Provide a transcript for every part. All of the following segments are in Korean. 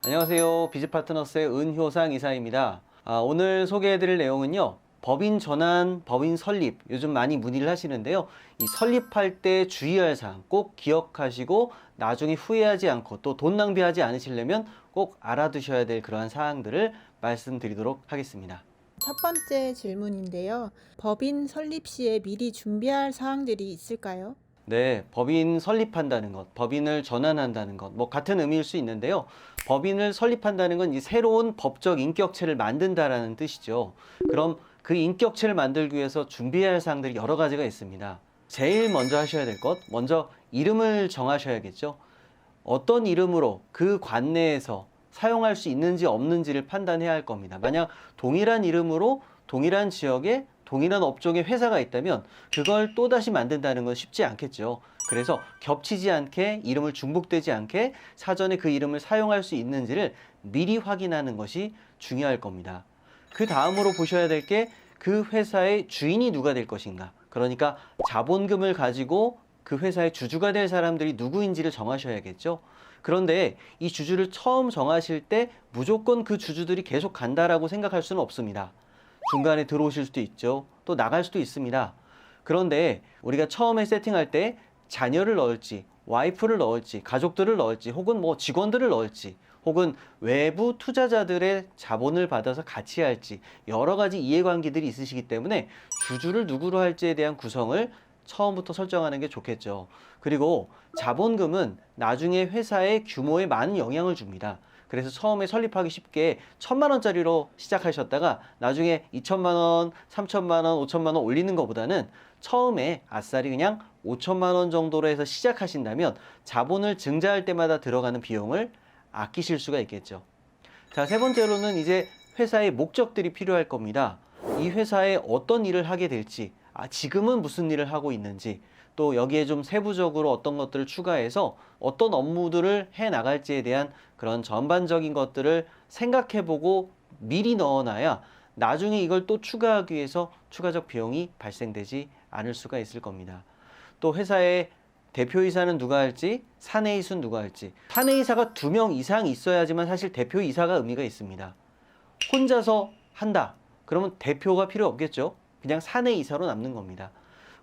안녕하세요. 비즈파트너스의 은효상 이사입니다. 오늘 소개해드릴 내용은요. 법인 전환, 법인 설립, 요즘 많이 문의를 하시는데요. 이 설립할 때 주의할 사항 꼭 기억하시고 나중에 후회하지 않고 또 돈 낭비하지 않으시려면 꼭 알아두셔야 될 그러한 사항들을 말씀드리도록 하겠습니다. 첫 번째 질문인데요. 법인 설립 시에 미리 준비할 사항들이 있을까요? 네, 법인 설립한다는 것, 법인을 전환한다는 것, 뭐 같은 의미일 수 있는데요. 법인을 설립한다는 건 이 새로운 법적 인격체를 만든다라는 뜻이죠. 그럼 그 인격체를 만들기 위해서 준비해야 할 사항들이 여러 가지가 있습니다. 제일 먼저 하셔야 될 것, 먼저 이름을 정하셔야겠죠. 어떤 이름으로 그 관내에서 사용할 수 있는지 없는지를 판단해야 할 겁니다. 만약 동일한 이름으로 동일한 지역에 동일한 업종의 회사가 있다면 그걸 또다시 만든다는 건 쉽지 않겠죠. 그래서 겹치지 않게 이름을 중복되지 않게 사전에 그 이름을 사용할 수 있는지를 미리 확인하는 것이 중요할 겁니다. 그 다음으로 보셔야 될 게 그 회사의 주인이 누가 될 것인가. 그러니까 자본금을 가지고 그 회사의 주주가 될 사람들이 누구인지를 정하셔야겠죠. 그런데 이 주주를 처음 정하실 때 무조건 그 주주들이 계속 간다라고 생각할 수는 없습니다. 중간에 들어오실 수도 있죠. 또 나갈 수도 있습니다. 그런데 우리가 처음에 세팅할 때 자녀를 넣을지, 와이프를 넣을지, 가족들을 넣을지, 혹은 뭐 직원들을 넣을지, 혹은 외부 투자자들의 자본을 받아서 같이 할지 여러 가지 이해관계들이 있으시기 때문에 주주를 누구로 할지에 대한 구성을 처음부터 설정하는 게 좋겠죠. 그리고 자본금은 나중에 회사의 규모에 많은 영향을 줍니다. 그래서 처음에 설립하기 쉽게 1,000만 원짜리로 시작하셨다가 나중에 2,000만 원, 3,000만 원, 5,000만 원 올리는 것보다는 처음에 아싸리 그냥 5,000만 원 정도로 해서 시작하신다면 자본을 증자할 때마다 들어가는 비용을 아끼실 수가 있겠죠. 자, 세 번째로는 이제 회사의 목적들이 필요할 겁니다. 이 회사에 어떤 일을 하게 될지, 지금은 무슨 일을 하고 있는지, 또 여기에 좀 세부적으로 어떤 것들을 추가해서 어떤 업무들을 해 나갈지에 대한 그런 전반적인 것들을 생각해보고 미리 넣어놔야 나중에 이걸 또 추가하기 위해서 추가적 비용이 발생되지 않을 수가 있을 겁니다. 또 회사의 대표이사는 누가 할지, 사내이사는 누가 할지. 사내이사가 2명 이상 있어야지만 사실 대표이사가 의미가 있습니다. 혼자서 한다. 그러면 대표가 필요 없겠죠. 그냥 사내이사로 남는 겁니다.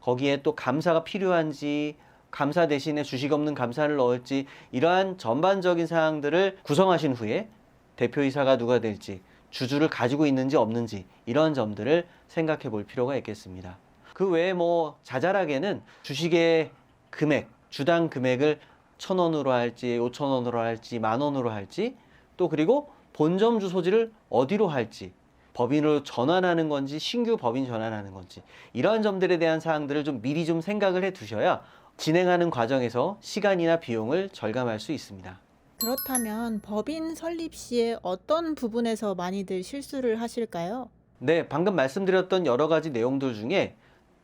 거기에 또 감사가 필요한지, 감사 대신에 주식 없는 감사를 넣을지, 이러한 전반적인 사항들을 구성하신 후에 대표이사가 누가 될지, 주주를 가지고 있는지 없는지 이런 점들을 생각해 볼 필요가 있겠습니다. 그 외에 뭐 자잘하게는 주식의 금액, 주당 금액을 1,000원으로 할지, 5,000원으로 할지, 10,000원으로 할지, 또 그리고 본점 주소지를 어디로 할지, 법인으로 전환하는 건지 신규 법인 전환하는 건지 이러한 점들에 대한 사항들을 좀 미리 좀 생각을 해 두셔야 진행하는 과정에서 시간이나 비용을 절감할 수 있습니다. 그렇다면 법인 설립 시에 어떤 부분에서 많이들 실수를 하실까요? 네, 방금 말씀드렸던 여러 가지 내용들 중에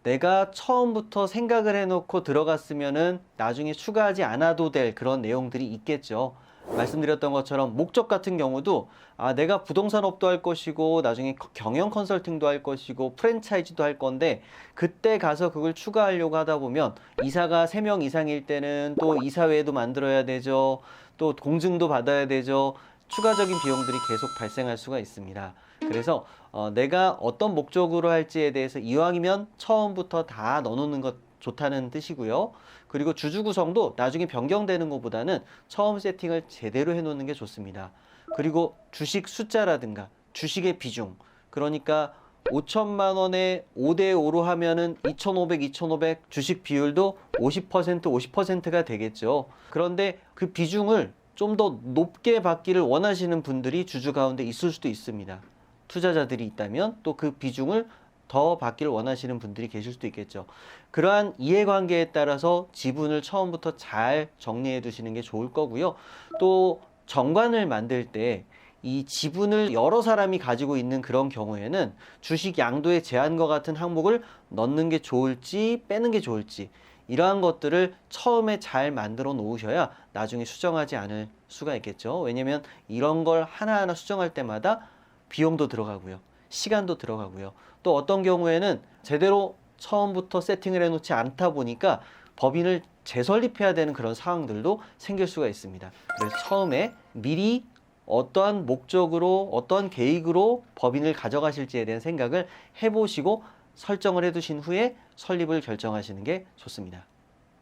내가 처음부터 생각을 해놓고 들어갔으면은 나중에 추가하지 않아도 될 그런 내용들이 있겠죠. 말씀드렸던 것처럼 목적 같은 경우도 내가 부동산업도 할 것이고 나중에 경영 컨설팅도 할 것이고 프랜차이즈도 할 건데 그때 가서 그걸 추가하려고 하다 보면 이사가 3명 이상일 때는 또 이사회도 만들어야 되죠. 또 공증도 받아야 되죠. 추가적인 비용들이 계속 발생할 수가 있습니다. 그래서 내가 어떤 목적으로 할지에 대해서 이왕이면 처음부터 다 넣어놓는 것 좋다는 뜻이고요. 그리고 주주 구성도 나중에 변경되는 것보다는 처음 세팅을 제대로 해놓는 게 좋습니다. 그리고 주식 숫자라든가 주식의 비중, 그러니까 5,000만 원에 5대5로 하면은 2,500 주식 비율도 50%, 50%가 되겠죠. 그런데 그 비중을 좀 더 높게 받기를 원하시는 분들이 주주 가운데 있을 수도 있습니다. 투자자들이 있다면 또 그 비중을 더 받기를 원하시는 분들이 계실 수도 있겠죠. 그러한 이해관계에 따라서 지분을 처음부터 잘 정리해 두시는 게 좋을 거고요. 또 정관을 만들 때 이 지분을 여러 사람이 가지고 있는 그런 경우에는 주식 양도의 제한과 같은 항목을 넣는 게 좋을지 빼는 게 좋을지 이러한 것들을 처음에 잘 만들어 놓으셔야 나중에 수정하지 않을 수가 있겠죠. 왜냐면 이런 걸 하나하나 수정할 때마다 비용도 들어가고요. 시간도 들어가고요. 또 어떤 경우에는 제대로 처음부터 세팅을 해놓지 않다 보니까 법인을 재설립해야 되는 그런 상황들도 생길 수가 있습니다. 그래서 처음에 미리 어떠한 목적으로 어떠한 계획으로 법인을 가져가실지에 대한 생각을 해보시고 설정을 해두신 후에 설립을 결정하시는 게 좋습니다.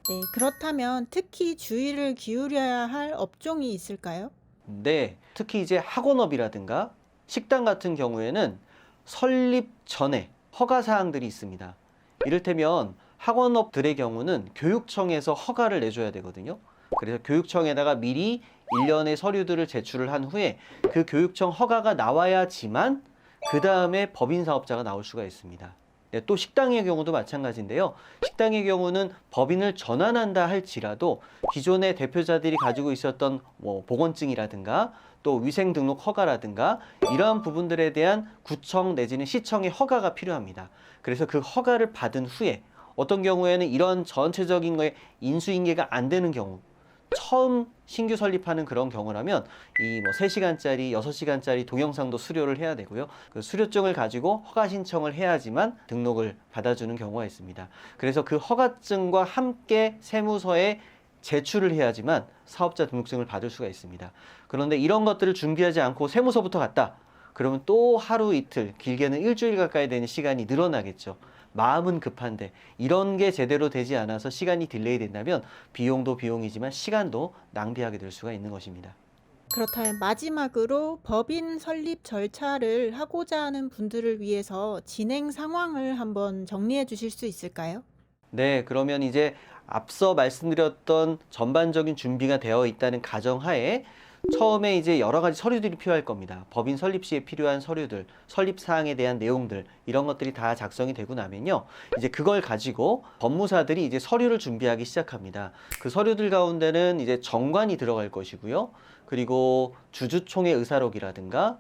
네, 그렇다면 특히 주의를 기울여야 할 업종이 있을까요? 네, 특히 이제 학원업이라든가 식당 같은 경우에는 설립 전에 허가 사항들이 있습니다. 이를테면 학원업들의 경우는 교육청에서 허가를 내줘야 되거든요. 그래서 교육청에다가 미리 일련의 서류들을 제출을 한 후에 그 교육청 허가가 나와야지만 그 다음에 법인 사업자가 나올 수가 있습니다. 네, 또 식당의 경우도 마찬가지인데요. 식당의 경우는 법인을 전환한다 할지라도 기존의 대표자들이 가지고 있었던 보건증이라든가 또 위생 등록 허가라든가 이러한 부분들에 대한 구청 내지는 시청의 허가가 필요합니다. 그래서 그 허가를 받은 후에 어떤 경우에는 이런 전체적인 거에 인수인계가 안 되는 경우, 처음 신규 설립하는 그런 경우라면 이 3시간짜리, 6시간짜리 동영상도 수료를 해야 되고요. 그 수료증을 가지고 허가 신청을 해야지만 등록을 받아주는 경우가 있습니다. 그래서 그 허가증과 함께 세무서에 제출을 해야지만 사업자 등록증을 받을 수가 있습니다. 그런데 이런 것들을 준비하지 않고 세무서부터 갔다. 그러면 또 하루 이틀, 길게는 일주일 가까이 되는 시간이 늘어나겠죠. 마음은 급한데 이런 게 제대로 되지 않아서 시간이 딜레이 된다면 비용도 비용이지만 시간도 낭비하게 될 수가 있는 것입니다. 그렇다면 마지막으로 법인 설립 절차를 하고자 하는 분들을 위해서 진행 상황을 한번 정리해 주실 수 있을까요? 네, 그러면 이제 앞서 말씀드렸던 전반적인 준비가 되어 있다는 가정하에 처음에 이제 여러 가지 서류들이 필요할 겁니다. 법인 설립 시에 필요한 서류들, 설립 사항에 대한 내용들, 이런 것들이 다 작성이 되고 나면요. 이제 그걸 가지고 법무사들이 이제 서류를 준비하기 시작합니다. 그 서류들 가운데는 이제 정관이 들어갈 것이고요. 그리고 주주총회 의사록이라든가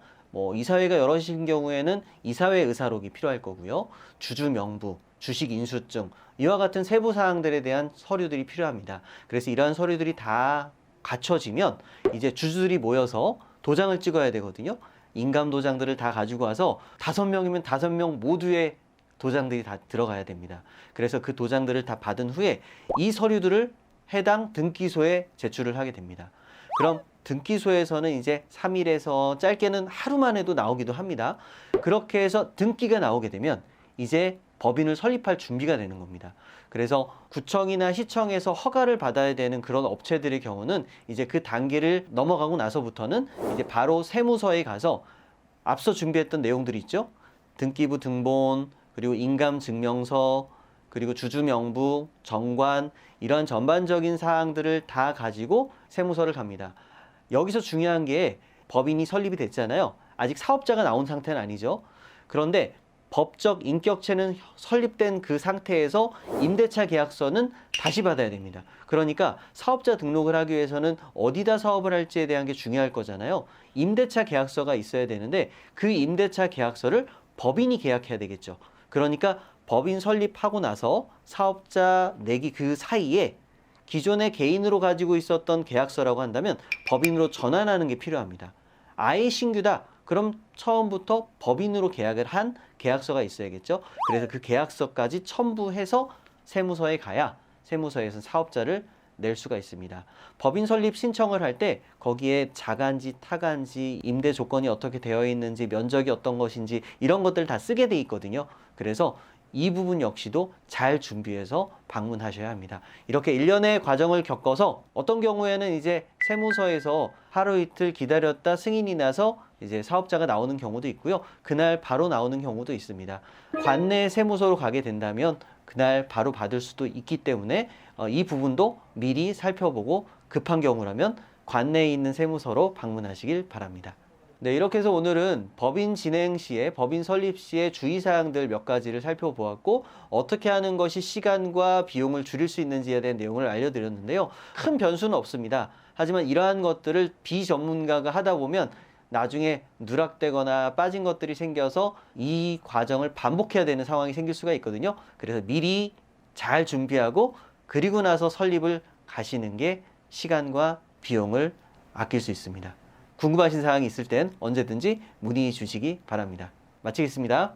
이사회가 여럿인 경우에는 이사회 의사록이 필요할 거고요. 주주 명부, 주식 인수증, 이와 같은 세부 사항들에 대한 서류들이 필요합니다. 그래서 이러한 서류들이 다 갖춰지면 이제 주주들이 모여서 도장을 찍어야 되거든요. 인감 도장들을 다 가지고 와서 5명이면 5명 모두의 도장들이 다 들어가야 됩니다. 그래서 그 도장들을 다 받은 후에 이 서류들을 해당 등기소에 제출을 하게 됩니다. 그럼 등기소에서는 이제 3일에서 짧게는 하루만 해도 나오기도 합니다. 그렇게 해서 등기가 나오게 되면 이제 법인을 설립할 준비가 되는 겁니다. 그래서 구청이나 시청에서 허가를 받아야 되는 그런 업체들의 경우는 이제 그 단계를 넘어가고 나서부터는 이제 바로 세무서에 가서 앞서 준비했던 내용들이 있죠. 등기부 등본, 그리고 인감증명서, 그리고 주주명부, 정관, 이러한 전반적인 사항들을 다 가지고 세무서를 갑니다. 여기서 중요한 게 법인이 설립이 됐잖아요. 아직 사업자가 나온 상태는 아니죠. 그런데 법적 인격체는 설립된 그 상태에서 임대차 계약서는 다시 받아야 됩니다. 그러니까 사업자 등록을 하기 위해서는 어디다 사업을 할지에 대한 게 중요할 거잖아요. 임대차 계약서가 있어야 되는데 그 임대차 계약서를 법인이 계약해야 되겠죠. 그러니까 법인 설립하고 나서 사업자 내기 그 사이에 기존에 개인으로 가지고 있었던 계약서라고 한다면 법인으로 전환하는 게 필요합니다. 아예 신규다. 그럼 처음부터 법인으로 계약을 한 계약서가 있어야겠죠. 그래서 그 계약서까지 첨부해서 세무서에 가야 세무서에서 사업자를 낼 수가 있습니다. 법인 설립 신청을 할 때 거기에 자간지, 타간지, 임대 조건이 어떻게 되어 있는지, 면적이 어떤 것인지 이런 것들 다 쓰게 돼 있거든요. 그래서 이 부분 역시도 잘 준비해서 방문하셔야 합니다. 이렇게 일련의 과정을 겪어서 어떤 경우에는 이제 세무서에서 하루 이틀 기다렸다 승인이 나서 이제 사업자가 나오는 경우도 있고요. 그날 바로 나오는 경우도 있습니다. 관내 세무서로 가게 된다면 그날 바로 받을 수도 있기 때문에 이 부분도 미리 살펴보고 급한 경우라면 관내에 있는 세무서로 방문하시길 바랍니다. 네, 이렇게 해서 오늘은 법인 진행 시에, 법인 설립 시에 주의사항들 몇 가지를 살펴보았고 어떻게 하는 것이 시간과 비용을 줄일 수 있는지에 대한 내용을 알려드렸는데요. 큰 변수는 없습니다. 하지만 이러한 것들을 비전문가가 하다 보면 나중에 누락되거나 빠진 것들이 생겨서 이 과정을 반복해야 되는 상황이 생길 수가 있거든요. 그래서 미리 잘 준비하고 그리고 나서 설립을 가시는 게 시간과 비용을 아낄 수 있습니다. 궁금하신 사항이 있을 땐 언제든지 문의 주시기 바랍니다. 마치겠습니다.